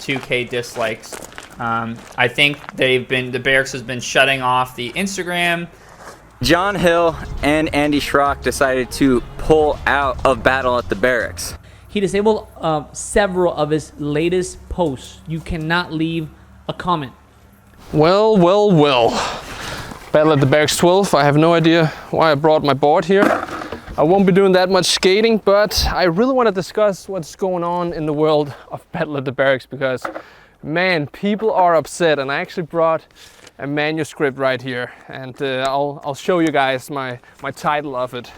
2K dislikes. I think the Barracks has been shutting off the Instagram. John Hill and Andy Schrock decided to pull out of Battle at the Barracks. He disabled several of his latest posts. You cannot leave a comment. Well. Battle at the Barracks 12. I have no idea why I brought my board here. I won't be doing that much skating, but I really want to discuss what's going on in the world of Battle at the Barracks because, man, people are upset. And I actually brought a manuscript right here, and I'll show you guys my title of it.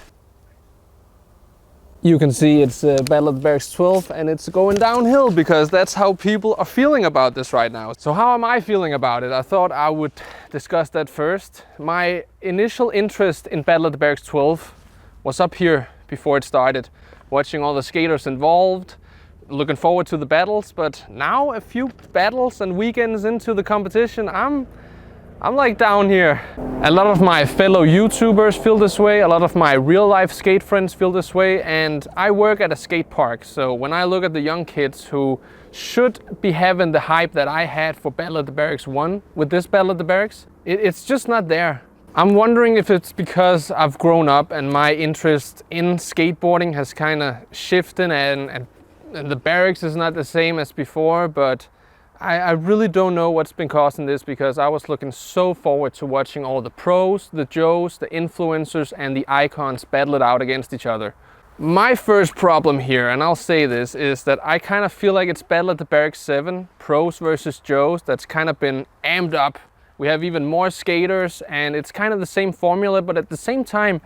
You can see it's Battle at the Barracks 12, and it's going downhill because that's how people are feeling about this right now. So how am I feeling about it? I thought I would discuss that first. My initial interest in Battle at the Barracks 12 was up here before it started, watching all the skaters involved, looking forward to the battles. But now, a few battles and weekends into the competition, I'm like down here. A lot of my fellow YouTubers feel this way, a lot of my real life skate friends feel this way, and I work at a skate park. So when I look at the young kids who should be having the hype that I had for Battle at the Barracks 1 with this Battle at the Barracks, it's just not there. I'm wondering if it's because I've grown up and my interest in skateboarding has kind of shifted and the Barracks is not the same as before, but I really don't know what's been causing this because I was looking so forward to watching all the pros, the Joes, the influencers and the icons battle it out against each other. My first problem here, and I'll say this, is that I kind of feel like it's Battle at the Barracks 7, pros versus Joes, that's kind of been amped up. We have even more skaters and it's kind of the same formula, but at the same time,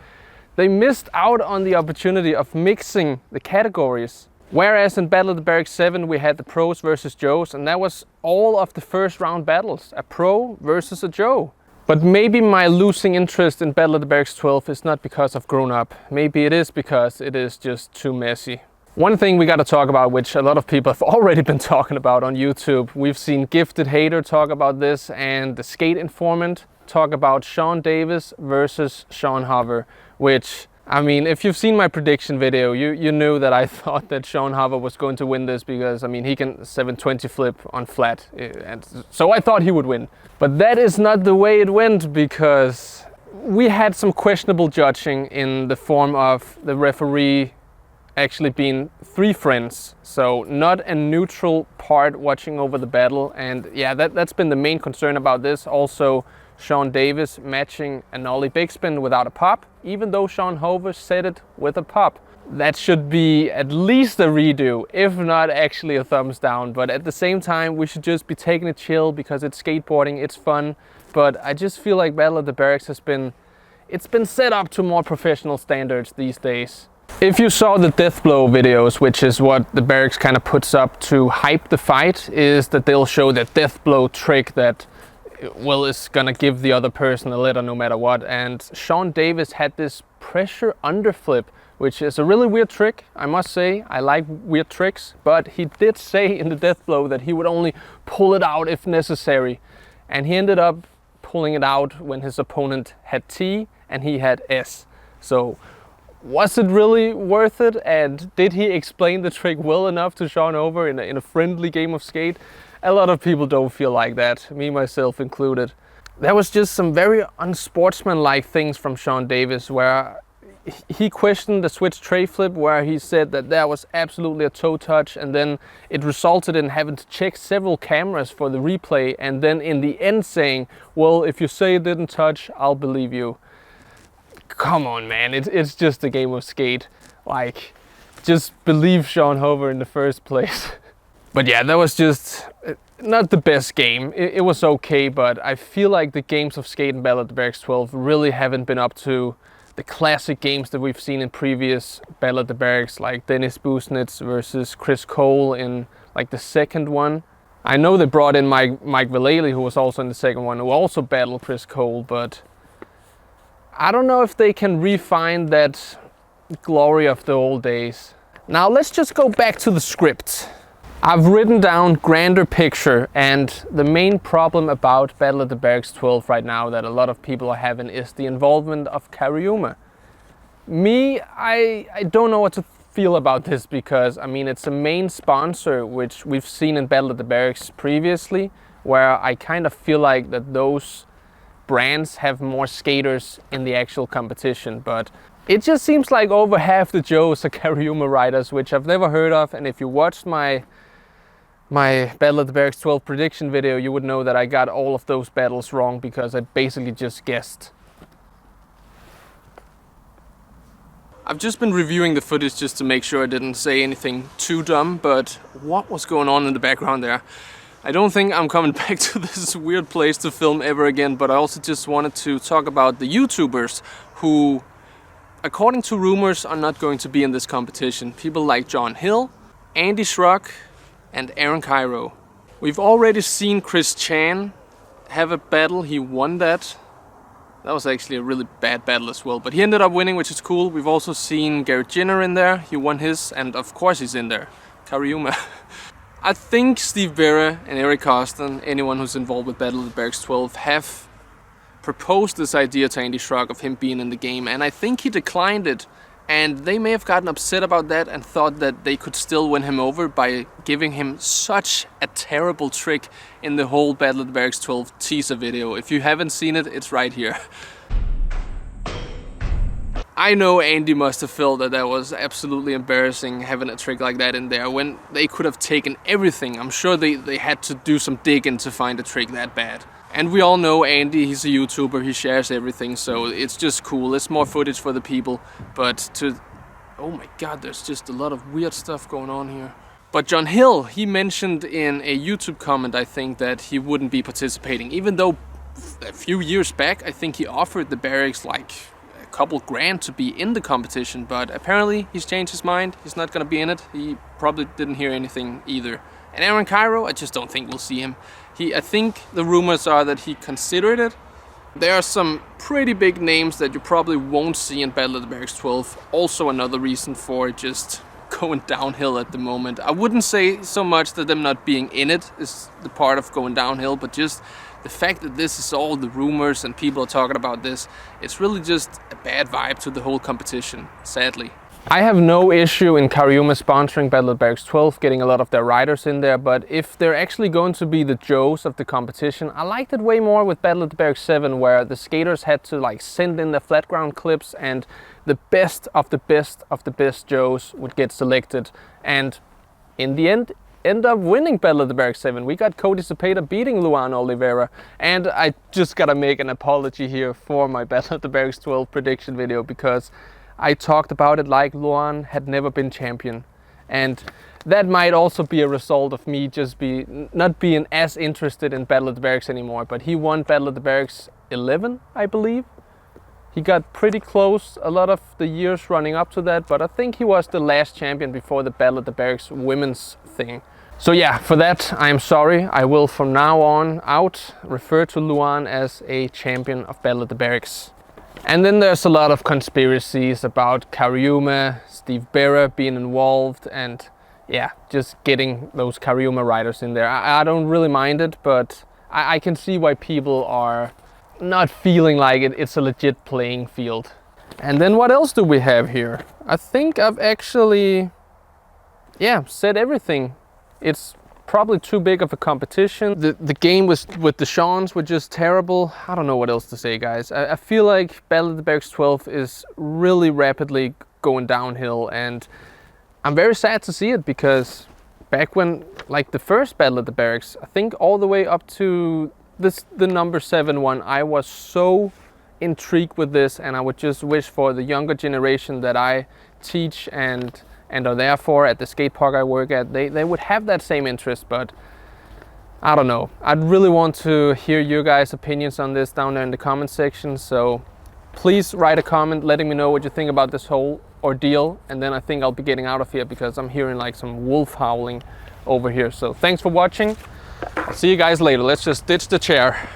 they missed out on the opportunity of mixing the categories. Whereas in Battle of the Barracks 7, we had the pros versus Joes, and that was all of the first round battles, a pro versus a Joe. But maybe my losing interest in Battle of the Barracks 12 is not because I've grown up. Maybe it is because it is just too messy. One thing we got to talk about, which a lot of people have already been talking about on YouTube, we've seen Gifted Hater talk about this, and the Skate Informant talk about Sean Davis versus Sean Hover, which, I mean, if you've seen my prediction video, you knew that I thought that Sean Hover was going to win this because, I mean, he can 720 flip on flat, and so I thought he would win. But that is not the way it went because we had some questionable judging in the form of the referee actually being 3 friends, so not a neutral part watching over the battle. And yeah, that's been the main concern about this. Also, Sean Davis matching a nollie big spin without a pop, even though Sean Hover said it with a pop. That should be at least a redo, if not actually a thumbs down. But at the same time, we should just be taking it chill because it's skateboarding, it's fun. But I just feel like Battle at the Barracks has been set up to more professional standards these days. If you saw the death blow videos, which is what the Barracks kind of puts up to hype the fight, is that they'll show that death blow trick that, well, is gonna give the other person a letter no matter what. And Sean Davis had this pressure underflip, which is a really weird trick, I must say. I like weird tricks, but he did say in the death blow that he would only pull it out if necessary. And he ended up pulling it out when his opponent had T and he had S. So was it really worth it? And did he explain the trick well enough to Sean Hover in a friendly game of skate? A lot of people don't feel like that, me myself included. There was just some very unsportsmanlike things from Sean Davis where he questioned the switch tray flip, where he said that there was absolutely a toe touch, and then it resulted in having to check several cameras for the replay, and then in the end saying, well, if you say it didn't touch, I'll believe you. Come on, man, it's just a game of skate. Like, just believe Sean Hover in the first place. But yeah, that was just not the best game. It was okay, but I feel like the games of skate and Battle at the Barracks 12 really haven't been up to the classic games that we've seen in previous Battle at the Barracks, like Dennis Busnitz versus Chris Cole in like the second one. I know they brought in Mike Vallely, who was also in the second one, who also battled Chris Cole, but I don't know if they can refine that glory of the old days. Now let's just go back to the script. I've written down grander picture, and the main problem about Battle at the Barracks 12 right now that a lot of people are having is the involvement of Kariuma. Me, I don't know what to feel about this because, I mean, it's a main sponsor, which we've seen in Battle at the Barracks previously, where I kind of feel like that those brands have more skaters in the actual competition. But it just seems like over half the Joes are Cariuma riders, which I've never heard of. And if you watched my Battle at the Barracks 12 prediction video, you would know that I got all of those battles wrong because I basically just guessed. I've just been reviewing the footage just to make sure I didn't say anything too dumb, but what was going on in the background there? I don't think I'm coming back to this weird place to film ever again, but I also just wanted to talk about the YouTubers who, according to rumors, are not going to be in this competition. People like John Hill, Andy Schrock, and Aaron Cairo. We've already seen Chris Chan have a battle. He won that. That was actually a really bad battle as well, but he ended up winning, which is cool. We've also seen Garrett Jenner in there. He won his, and of course he's in there. Cariuma. I think Steve Berra and Eric Carsten, anyone who's involved with Battle of the Barracks 12, have proposed this idea to Andy Schrock of him being in the game, and I think he declined it. And they may have gotten upset about that and thought that they could still win him over by giving him such a terrible trick in the whole Battle of the Barracks 12 teaser video. If you haven't seen it, it's right here. I know Andy must have felt that that was absolutely embarrassing having a trick like that in there when they could have taken everything. I'm sure they had to do some digging to find a trick that bad. And we all know Andy, he's a YouTuber, he shares everything, so it's just cool. It's more footage for the people, but oh my god, there's just a lot of weird stuff going on here. But John Hill, he mentioned in a YouTube comment, I think, that he wouldn't be participating, even though a few years back, I think he offered the Barracks like a couple grand to be in the competition, but apparently he's changed his mind. He's not gonna be in it. He probably didn't hear anything either. And Aaron Cairo, I just don't think we'll see him. I think the rumors are that he considered it. There are some pretty big names that you probably won't see in Battle of the Barracks 12. Also another reason for it just going downhill at the moment. I wouldn't say so much that them not being in it is the part of going downhill, but just the fact that this is all the rumors and people are talking about this, it's really just a bad vibe to the whole competition, sadly. I have no issue in Cariuma sponsoring Battle of the Barracks 12, getting a lot of their riders in there, but if they're actually going to be the Joes of the competition, I liked it way more with Battle of the Barracks 7, where the skaters had to like send in their flat ground clips and the best of the best of the best Joes would get selected, and in the end up winning Battle of the Barracks 7. We got Cody Cepeda beating Luan Oliveira, and I just gotta make an apology here for my Battle of the Barracks 12 prediction video, because I talked about it like Luan had never been champion, and that might also be a result of me just not being as interested in Battle of the Barracks anymore. But he won Battle of the Barracks 11, I believe. He got pretty close a lot of the years running up to that, but I think he was the last champion before the Battle of the Barracks women's thing. So yeah, for that I'm sorry. I will from now on out refer to Luan as a champion of Battle of the Barracks. And then there's a lot of conspiracies about Cariuma, Steve Berra being involved, and yeah, just getting those Cariuma riders in there. I don't really mind it, but I can see why people are not feeling like it's a legit playing field. And then what else do we have here? I think I've actually, said everything. It's probably too big of a competition. The game with the Seans were just terrible. I don't know what else to say, guys. I feel like Battle of the Barracks 12 is really rapidly going downhill, and I'm very sad to see it, because back when, like the first Battle of the Barracks, I think all the way up to the number 7 one, I was so intrigued with this, and I would just wish for the younger generation that I teach and are there for at the skate park I work at, they would have that same interest. But I don't know. I'd really want to hear your guys' opinions on this down there in the comment section. So please write a comment letting me know what you think about this whole ordeal, and then I think I'll be getting out of here because I'm hearing like some wolf howling over here. So thanks for watching. I'll see you guys later. Let's just ditch the chair.